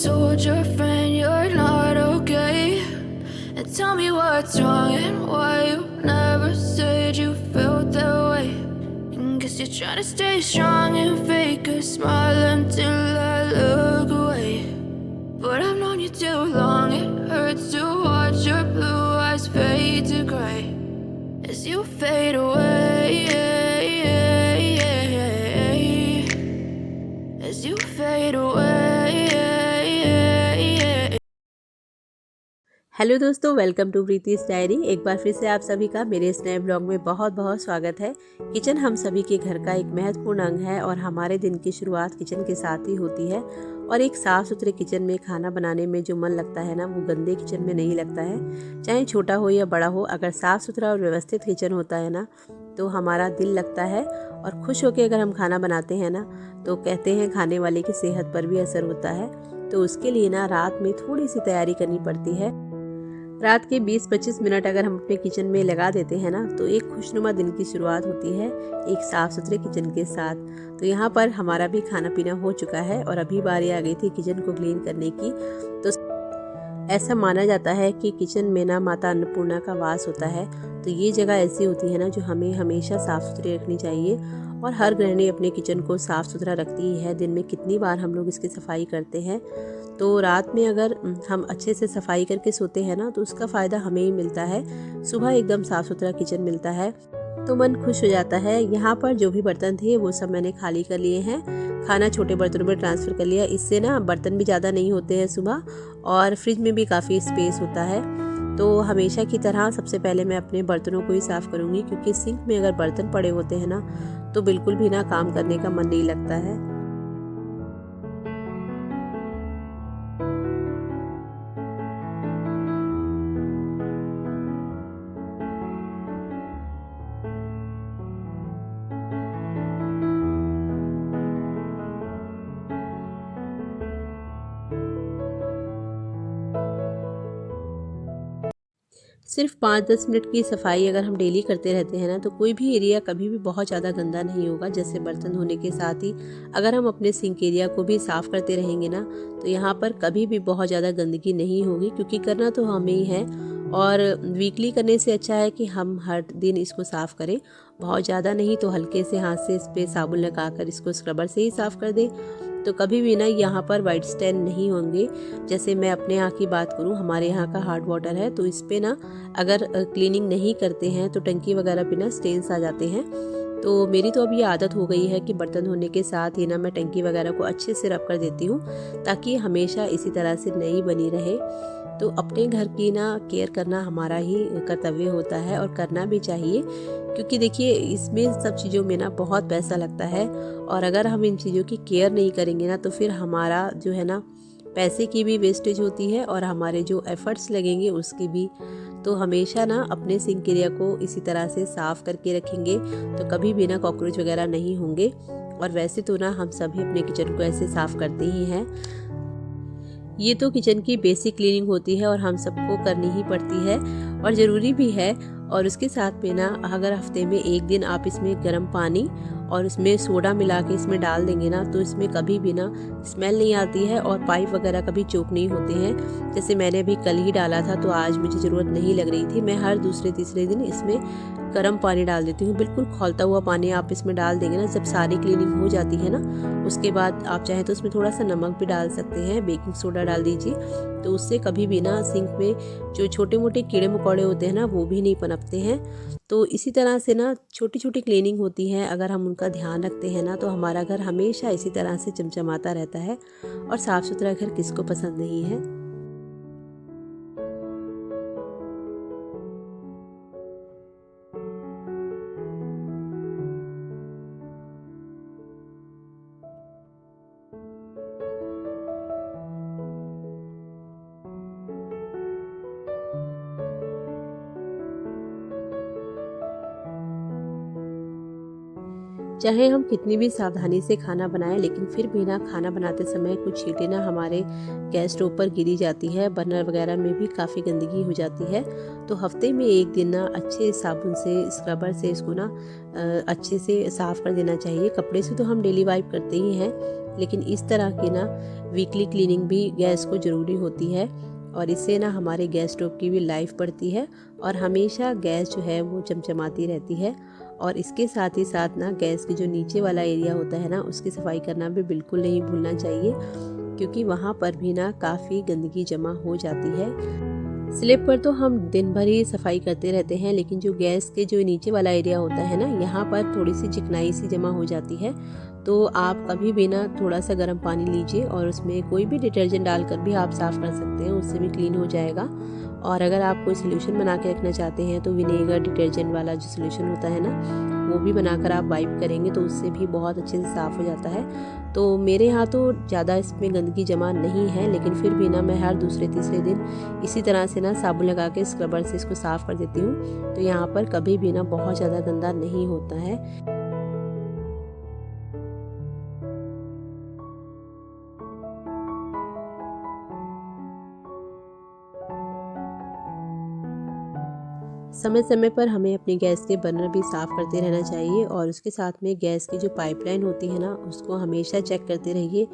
told your friend you're not okay? And tell me what's wrong and why you never said you felt that way. And guess you're trying to stay strong and fake a smile until I look away. But I've known you too long, it hurts to watch your blue eyes fade to gray as you fade away, as you fade away. Hello दोस्तों, welcome to Preeti's diary. एक बार फिर से आप सभी का मेरे इस नए ब्लॉग में बहुत बहुत स्वागत है। किचन हम सभी के घर का एक महत्वपूर्ण अंग है और हमारे दिन की शुरुआत किचन के साथ ही होती है। और एक साफ़ सुथरे किचन में खाना बनाने में जो मन लगता है ना, वो गंदे किचन में नहीं लगता है। चाहे छोटा हो या बड़ा हो, अगर साफ़ सुथरा और व्यवस्थित किचन होता है ना, तो हमारा दिल लगता है। और खुश होकर अगर हम खाना बनाते हैं ना, तो कहते हैं खाने वाले की सेहत पर भी असर होता है। तो उसके लिए ना रात में थोड़ी सी तैयारी करनी पड़ती है। रात के 20-25 मिनट अगर हम अपने किचन में लगा देते हैं ना, तो एक खुशनुमा दिन की शुरुआत होती है एक साफ़ सुथरे किचन के साथ। तो यहाँ पर हमारा भी खाना पीना हो चुका है और अभी बारी आ गई थी किचन को क्लीन करने की। तो ऐसा माना जाता है कि किचन में ना माता अन्नपूर्णा का वास होता है। तो ये जगह ऐसी होती है ना, जो हमें हमेशा साफ़ सुथरी रखनी चाहिए। और हर गृहिणी अपने किचन को साफ़ सुथरा रखती ही है। दिन में कितनी बार हम लोग इसकी सफाई करते हैं। तो रात में अगर हम अच्छे से सफाई करके सोते हैं ना, तो उसका फ़ायदा हमें ही मिलता है। सुबह एकदम साफ़ सुथरा किचन मिलता है तो मन खुश हो जाता है। यहाँ पर जो भी बर्तन थे वो सब मैंने खाली कर लिए हैं, खाना छोटे बर्तनों में ट्रांसफ़र कर लिया। इससे ना बर्तन भी ज़्यादा नहीं होते हैं सुबह, और फ्रिज में भी काफ़ी स्पेस होता है। तो हमेशा की तरह सबसे पहले मैं अपने बर्तनों को ही साफ़ करूँगी, क्योंकि सिंक में अगर बर्तन पड़े होते हैं ना, तो बिल्कुल भी ना काम करने का मन नहीं लगता है। सिर्फ 5-10 मिनट की सफाई अगर हम डेली करते रहते हैं ना, तो कोई भी एरिया कभी भी बहुत ज़्यादा गंदा नहीं होगा। जैसे बर्तन धोने के साथ ही अगर हम अपने सिंक एरिया को भी साफ़ करते रहेंगे ना, तो यहाँ पर कभी भी बहुत ज़्यादा गंदगी नहीं होगी, क्योंकि करना तो हमें ही है। और वीकली करने से अच्छा है कि हम हर दिन इसको साफ़ करें। बहुत ज़्यादा नहीं तो हल्के से हाथ से इस पर साबुन लगाकर इसको स्क्रबर से ही साफ़ कर दें। तो कभी भी ना यहाँ पर वाइट स्टेन नहीं होंगे। जैसे मैं अपने यहाँ की बात करूँ, हमारे यहाँ का हार्ड वाटर है, तो इस पे ना अगर क्लीनिंग नहीं करते हैं तो टंकी वगैरह पे ना स्टेन्स आ जाते हैं। तो मेरी तो अभी आदत हो गई है कि बर्तन धोने के साथ ही ना मैं टंकी वगैरह को अच्छे से रब कर देती हूँ, ताकि हमेशा इसी तरह से नई बनी रहे। तो अपने घर की ना केयर करना हमारा ही कर्तव्य होता है और करना भी चाहिए, क्योंकि देखिए इसमें सब चीज़ों में ना बहुत पैसा लगता है। और अगर हम इन चीज़ों की केयर नहीं करेंगे ना, तो फिर हमारा जो है ना पैसे की भी वेस्टेज होती है और हमारे जो एफर्ट्स लगेंगे उसकी भी। तो हमेशा ना अपने सिंक एरिया को इसी तरह से साफ़ करके रखेंगे, तो कभी भी ना कॉकरोच वगैरह नहीं होंगे। और वैसे तो ना हम सभी अपने किचन को ऐसे साफ़ करते ही हैं। ये तो किचन की बेसिक क्लीनिंग होती है और हम सबको करनी ही पड़ती है और ज़रूरी भी है। और उसके साथ में ना अगर हफ्ते में एक दिन आप इसमें गर्म पानी और उसमें सोडा मिला के इसमें डाल देंगे ना, तो इसमें कभी भी ना स्मेल नहीं आती है और पाइप वगैरह कभी चोक नहीं होते हैं। जैसे मैंने अभी कल ही डाला था, तो आज मुझे ज़रूरत नहीं लग रही थी। मैं हर दूसरे तीसरे दिन इसमें गर्म पानी डाल देती हूँ। बिल्कुल खौलता हुआ पानी आप इसमें डाल देंगे ना, जब सारी क्लीनिंग हो जाती है ना, उसके बाद आप चाहें तो उसमें थोड़ा सा नमक भी डाल सकते हैं, बेकिंग सोडा डाल दीजिए। तो उससे कभी भी ना सिंक में जो छोटे मोटे कीड़े मकोड़े होते हैं ना, वो भी नहीं पनपते हैं। तो इसी तरह से ना छोटी छोटी क्लीनिंग होती है, अगर हम उनका ध्यान रखते हैं ना, तो हमारा घर हमेशा इसी तरह से चमचमाता रहता है। और साफ़ सुथरा घर किसको पसंद नहीं है। चाहे हम कितनी भी सावधानी से खाना बनाएं, लेकिन फिर भी ना खाना बनाते समय कुछ छींटें ना हमारे गैस स्टोव पर गिरी जाती है। बर्नर वगैरह में भी काफ़ी गंदगी हो जाती है। तो हफ्ते में एक दिन ना अच्छे साबुन से, स्क्रबर से इसको ना अच्छे से साफ़ कर देना चाहिए। कपड़े से तो हम डेली वाइप करते ही हैं, लेकिन इस तरह के ना वीकली क्लीनिंग भी गैस को ज़रूरी होती है और इससे ना हमारे गैस स्टोव की भी लाइफ बढ़ती है और हमेशा गैस जो है वो चमचमाती रहती है। और इसके साथ ही साथ ना गैस के जो नीचे वाला एरिया होता है ना उसकी सफाई करना भी बिल्कुल नहीं भूलना चाहिए, क्योंकि वहाँ पर भी ना काफ़ी गंदगी जमा हो जाती है। स्लैब पर तो हम दिन भर ही सफाई करते रहते हैं, लेकिन जो गैस के जो नीचे वाला एरिया होता है ना यहाँ पर थोड़ी सी चिकनाई सी जमा हो जाती है। तो आप कभी भी ना थोड़ा सा गर्म पानी लीजिए और उसमें कोई भी डिटर्जेंट डालकर भी आप साफ़ कर सकते हैं, उससे भी क्लीन हो जाएगा। और अगर आप कोई सोल्यूशन बना के रखना चाहते हैं तो विनेगर डिटर्जेंट वाला जो सोल्यूशन होता है ना वो भी बनाकर आप वाइप करेंगे तो उससे भी बहुत अच्छे से साफ़ हो जाता है। तो मेरे यहाँ तो ज़्यादा इसमें गंदगी जमा नहीं है, लेकिन फिर भी ना मैं हर दूसरे तीसरे दिन इसी तरह से ना साबुन लगा के स्क्रबर से इसको साफ़ कर देती हूँ। तो यहाँ पर कभी भी ना बहुत ज़्यादा गंदा नहीं होता है। समय समय पर हमें अपनी गैस के बर्नर भी साफ़ करते रहना चाहिए और उसके साथ में गैस की जो पाइपलाइन होती है ना उसको हमेशा चेक करते रहिए।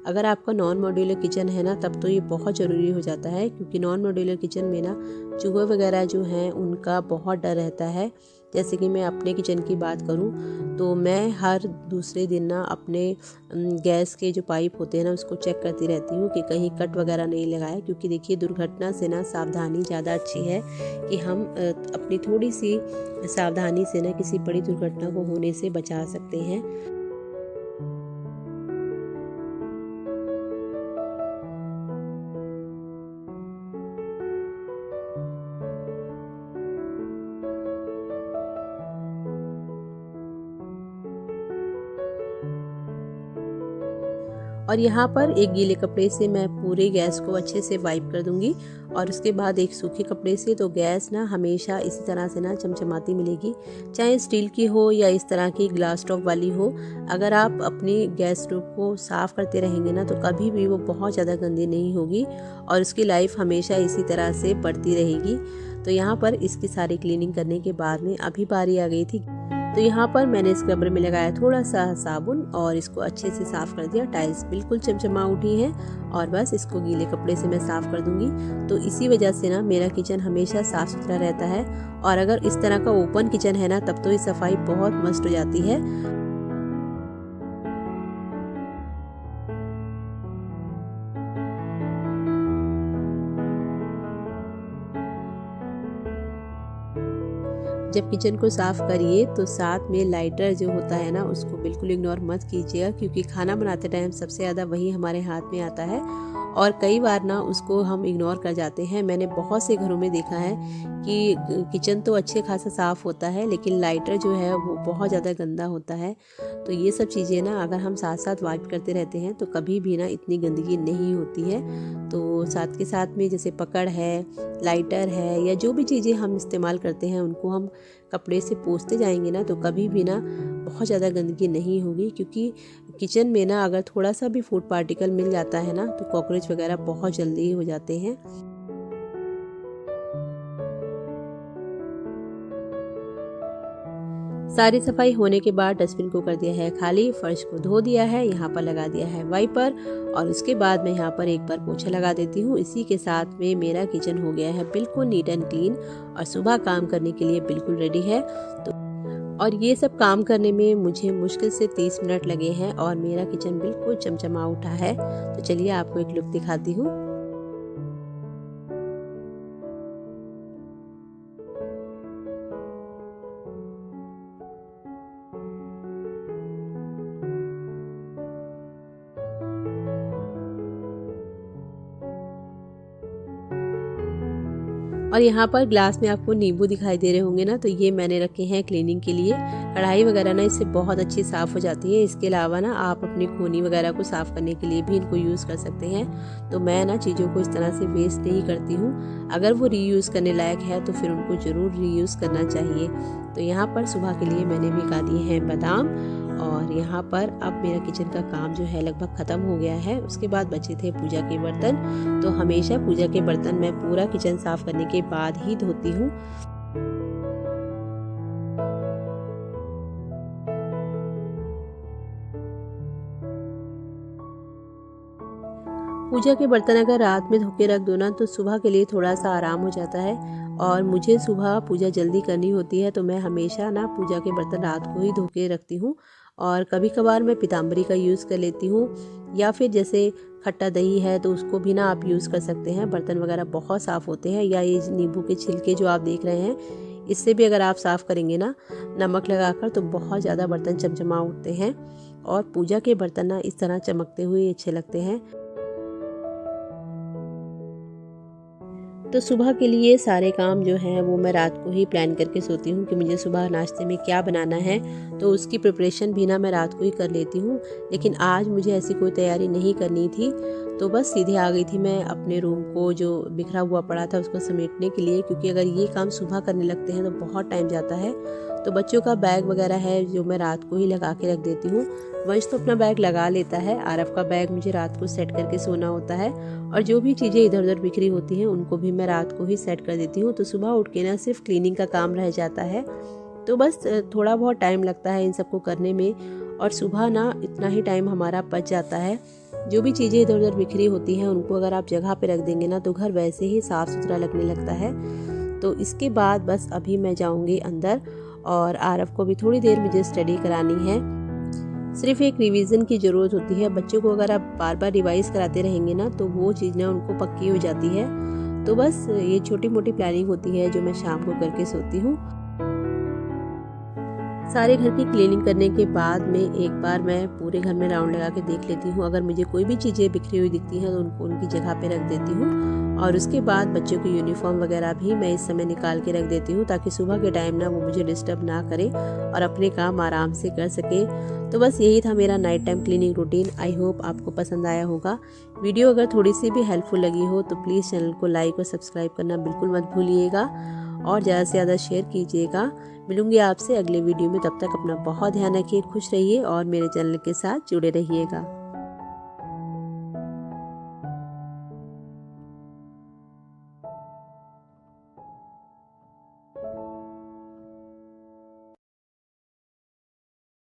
अगर आपका नॉन मॉड्यूलर किचन है ना तब तो ये बहुत ज़रूरी हो जाता है, क्योंकि नॉन मॉड्यूलर किचन में ना चूहे वगैरह जो हैं उनका बहुत डर रहता है। जैसे कि मैं अपने किचन की बात करूं तो मैं हर दूसरे दिन ना अपने गैस के जो पाइप होते हैं ना उसको चेक करती रहती हूँ कि कहीं कट वगैरह नहीं लगाए, क्योंकि देखिए दुर्घटना से ना सावधानी ज़्यादा अच्छी है कि हम अपनी थोड़ी सी सावधानी से ना किसी बड़ी दुर्घटना को होने से बचा सकते हैं। और यहाँ पर एक गीले कपड़े से मैं पूरे गैस को अच्छे से वाइप कर दूंगी और उसके बाद एक सूखे कपड़े से। तो गैस ना हमेशा इसी तरह से ना चमचमाती मिलेगी, चाहे स्टील की हो या इस तरह की ग्लास टॉप वाली हो। अगर आप अपनी गैस स्टोव को साफ़ करते रहेंगे ना तो कभी भी वो बहुत ज़्यादा गंदी नहीं होगी और उसकी लाइफ हमेशा इसी तरह से बढ़ती रहेगी। तो यहाँ पर इसकी सारी क्लीनिंग करने के बाद में अभी बारी आ गई थी। तो यहाँ पर मैंने स्क्रबर में लगाया थोड़ा सा साबुन और इसको अच्छे से साफ़ कर दिया। टाइल्स बिल्कुल चमचमा उठी हैं और बस इसको गीले कपड़े से मैं साफ़ कर दूंगी। तो इसी वजह से ना मेरा किचन हमेशा साफ़ सुथरा रहता है। और अगर इस तरह का ओपन किचन है ना तब तो ये सफाई बहुत मस्त हो जाती है। जब किचन को साफ़ करिए तो साथ में लाइटर जो होता है ना उसको बिल्कुल इग्नोर मत कीजिएगा, क्योंकि खाना बनाते टाइम सबसे ज़्यादा वही हमारे हाथ में आता है और कई बार ना उसको हम इग्नोर कर जाते हैं। मैंने बहुत से घरों में देखा है कि किचन तो अच्छे खासा साफ़ होता है लेकिन लाइटर जो है वो बहुत ज़्यादा गंदा होता है। तो ये सब चीज़ें ना अगर हम साथ साथ वाइप करते रहते हैं तो कभी भी ना इतनी गंदगी नहीं होती है। तो साथ के साथ में जैसे पकड़ है, लाइटर है या जो भी चीज़ें हम इस्तेमाल करते हैं उनको हम कपड़े से पोंछते जाएंगे ना तो कभी भी ना बहुत ज़्यादा गंदगी नहीं होगी, क्योंकि किचन में ना अगर थोड़ा सा भी फूड पार्टिकल मिल जाता है ना तो कॉकरोच वगैरह बहुत जल्दी हो जाते हैं। सारी सफाई होने के बाद डस्टबिन को कर दिया है खाली, फर्श को धो दिया है, यहाँ पर लगा दिया है वाइपर और उसके बाद मैं यहाँ पर एक बार पोछा लगा देती हूँ। इसी के साथ में मेरा किचन हो गया है बिल्कुल नीट एंड क्लीन और सुबह काम करने के लिए बिल्कुल रेडी है। तो और ये सब काम करने में मुझे मुश्किल से 30 मिनट लगे हैं और मेरा किचन बिल्कुल चमचमा उठा है। तो चलिए आपको एक लुक दिखाती हूँ। और यहाँ पर ग्लास में आपको नींबू दिखाई दे रहे होंगे ना, तो ये मैंने रखे हैं क्लीनिंग के लिए। कढ़ाई वगैरह ना इससे बहुत अच्छी साफ़ हो जाती है। इसके अलावा ना आप अपनी खूनी वगैरह को साफ़ करने के लिए भी इनको यूज़ कर सकते हैं। तो मैं ना चीज़ों को इस तरह से वेस्ट नहीं करती हूँ। अगर वो रीयूज़ करने लायक है तो फिर उनको ज़रूर रीयूज़ करना चाहिए। तो यहाँ पर सुबह के लिए मैंने भिगा दिए हैं बादाम और यहाँ पर अब मेरा किचन का काम जो है लगभग ख़त्म हो गया है। उसके बाद बचे थे पूजा के बर्तन। तो हमेशा पूजा के बर्तन मैं पूरा किचन साफ़ करने के बाद ही धोती हूँ। पूजा के बर्तन अगर रात में धो के रख दो ना तो सुबह के लिए थोड़ा सा आराम हो जाता है। और मुझे सुबह पूजा जल्दी करनी होती है तो मैं हमेशा ना पूजा के बर्तन रात को ही धो के रखती हूँ। और कभी कभार मैं पीताम्बरी का यूज़ कर लेती हूँ, या फिर जैसे खट्टा दही है तो उसको भी ना आप यूज़ कर सकते हैं। बर्तन वगैरह बहुत साफ़ होते हैं। या ये नींबू के छिलके जो आप देख रहे हैं, इससे भी अगर आप साफ़ करेंगे ना नमक लगाकर तो बहुत ज़्यादा बर्तन चमचमा उठते हैं। और पूजा के बर्तन ना इस तरह चमकते हुए अच्छे लगते हैं। तो सुबह के लिए सारे काम जो हैं वो मैं रात को ही प्लान करके सोती हूँ कि मुझे सुबह नाश्ते में क्या बनाना है, तो उसकी प्रिपरेशन भी ना मैं रात को ही कर लेती हूँ। लेकिन आज मुझे ऐसी कोई तैयारी नहीं करनी थी, तो बस सीधे आ गई थी मैं अपने रूम को जो बिखरा हुआ पड़ा था उसको समेटने के लिए, क्योंकि अगर ये काम सुबह करने लगते हैं तो बहुत टाइम जाता है। तो बच्चों का बैग वगैरह है जो मैं रात को ही लगा के रख देती हूँ। वंश तो अपना बैग लगा लेता है, आरव का बैग मुझे रात को सेट करके सोना होता है। और जो भी चीज़ें इधर उधर बिखरी होती हैं उनको भी मैं रात को ही सेट कर देती हूँ। तो सुबह उठ के ना सिर्फ क्लीनिंग का काम रह जाता है। तो बस थोड़ा बहुत टाइम लगता है इन सबको करने में, और सुबह ना इतना ही टाइम हमारा बच जाता है। जो भी चीज़ें इधर उधर बिखरी होती हैं उनको अगर आप जगह पे रख देंगे ना तो घर वैसे ही साफ़ सुथरा लगने लगता है। तो इसके बाद बस अभी मैं जाऊँगी अंदर, और आरव को भी थोड़ी देर मुझे स्टडी करानी है। सिर्फ एक रिवीजन की ज़रूरत होती है। बच्चों को अगर आप बार बार रिवाइज कराते रहेंगे ना तो वो चीज़ ना उनको पक्की हो जाती है। तो बस ये छोटी मोटी प्लानिंग होती है जो मैं शाम को करके सोती हूँ। सारे घर की क्लीनिंग करने के बाद में एक बार मैं पूरे घर में राउंड लगा के देख लेती हूँ। अगर मुझे कोई भी चीज़ें बिखरी हुई दिखती हैं तो उनको उनकी जगह पे रख देती हूँ। और उसके बाद बच्चों की यूनिफॉर्म वगैरह भी मैं इस समय निकाल के रख देती हूँ, ताकि सुबह के टाइम ना वो मुझे डिस्टर्ब ना करे और अपने काम आराम से कर सके। तो बस यही था मेरा night time cleaning routine. I hope आपको पसंद आया होगा। वीडियो अगर थोड़ी सी भी हेल्पफुल लगी हो तो प्लीज़ चैनल को लाइक और सब्सक्राइब करना बिल्कुल मत भूलिएगा, और ज़्यादा से ज़्यादा शेयर कीजिएगा। मिलूंगी आपसे अगले वीडियो में, तब तक अपना बहुत ध्यान रखिए, खुश रहिए और मेरे चैनल के साथ जुड़े रहिएगा।